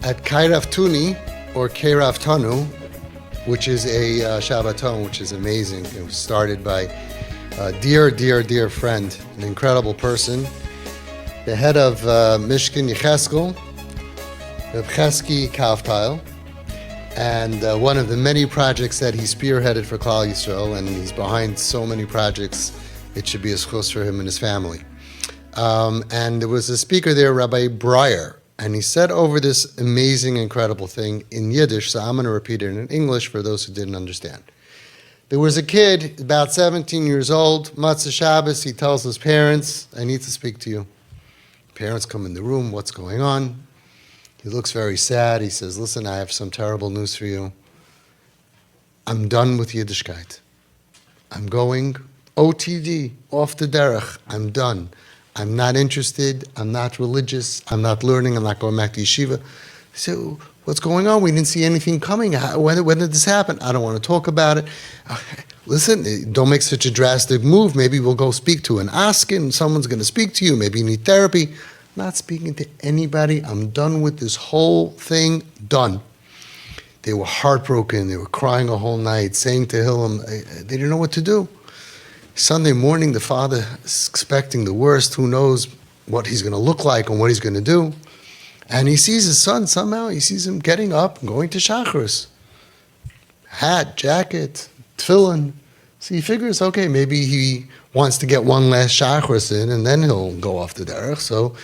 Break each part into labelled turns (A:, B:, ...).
A: at Kairav Tuni, or Kairav Tanu, which is a Shabbaton, which is amazing. It was started by a dear friend, an incredible person, the head of Mishkan Yecheskel, Reb Chesky Kavtile, and one of the many projects that he spearheaded for Klal Yisrael, and he's behind so many projects, it should be a schus for him and his family. And there was a speaker there, Rabbi Breyer, and he said over this amazing, incredible thing in Yiddish, so I'm going to repeat it in English for those who didn't understand. There was a kid, about 17 years old, Matzah Shabbos, he tells his parents, I need to speak to you. Parents come in the room, what's going on? He looks very sad, he says, listen, I have some terrible news for you. I'm done with Yiddishkeit. I'm going OTD, off the derech, I'm done. I'm not interested, I'm not religious, I'm not learning, I'm not going back to yeshiva. So, what's going on? We didn't see anything coming. When did this happen? I don't want to talk about it. Listen, don't make such a drastic move. Maybe we'll go speak to an askin, someone's going to speak to you, maybe you need therapy. I'm not speaking to anybody. I'm done with this whole thing, done. They were heartbroken, they were crying a whole night, saying to Hillel, they didn't know what to do. Sunday morning, the father is expecting the worst. Who knows what he's going to look like and what he's going to do. And he sees his son somehow. He sees him getting up and going to Shacharis. Hat, jacket, tefillin. So he figures, okay, maybe he wants to get one last Shacharis in and then he'll go off the derech. So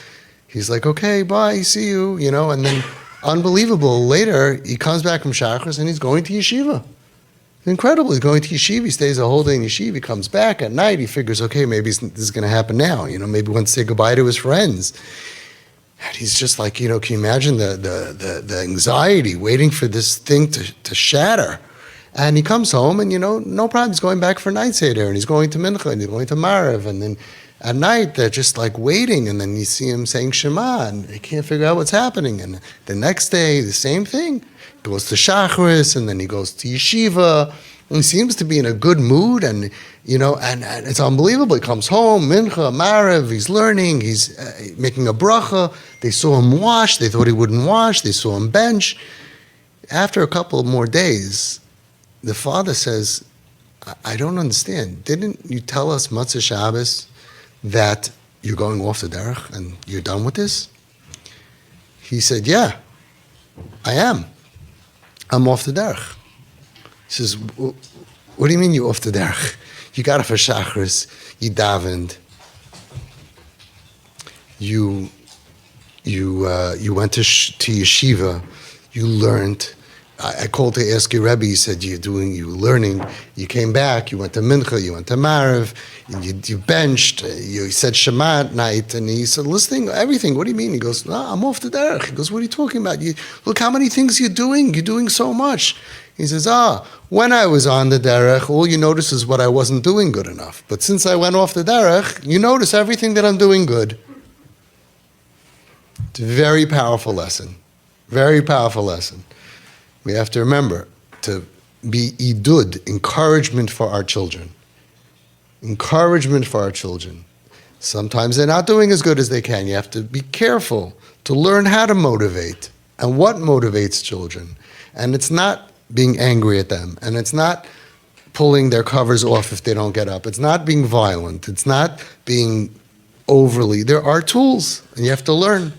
A: he's like, okay, bye, see you, and then unbelievable, later he comes back from Shacharis and he's going to yeshiva. Incredible. He's going to yeshiva. He stays a whole day in yeshiva. He comes back at night. He figures, okay, maybe this is going to happen now. Maybe he wants to say goodbye to his friends. And he's just like, can you imagine the anxiety waiting for this thing to shatter? And he comes home and, no problem. He's going back for night seder and he's going to mincha and he's going to Maariv. And then at night, they're just like waiting. And then you see him saying Shema and they can't figure out what's happening. And the next day, the same thing. Goes to Shacharis, and then he goes to yeshiva, and he seems to be in a good mood, and and it's unbelievable. He comes home, mincha, Maariv, he's learning, he's making a bracha. They saw him wash, they thought he wouldn't wash, they saw him bench. After a couple of more days, the father says, I don't understand. Didn't you tell us, Matzah Shabbos, that you're going off the derech, and you're done with this? He said, yeah, I am. I'm off the derech. He says, what do you mean you're off the derech? You got up for Shacharis, you davened, you went to yeshiva, you learned. I called to ask your Rebbe, he said, you were learning, you came back, you went to mincha, you went to Maariv, you benched, you said Shema at night, and he said, listening, everything, what do you mean? He goes, no, I'm off the derech. He goes, what are you talking about? Look how many things you're doing so much. He says, when I was on the derech, all you notice is what I wasn't doing good enough. But since I went off the derech, you notice everything that I'm doing good. It's a very powerful lesson. Very powerful lesson. We have to remember to be idud, encouragement for our children. Encouragement for our children. Sometimes they're not doing as good as they can. You have to be careful to learn how to motivate and what motivates children. And it's not being angry at them. And it's not pulling their covers off if they don't get up. It's not being violent. It's not being overly. There are tools, and you have to learn.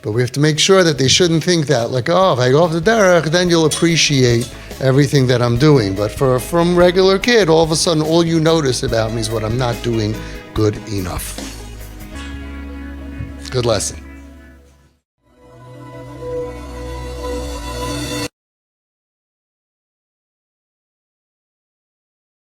A: But we have to make sure that they shouldn't think that, like, if I go off the derech, then you'll appreciate everything that I'm doing. But from regular kid, all of a sudden, all you notice about me is what I'm not doing good enough. Good lesson.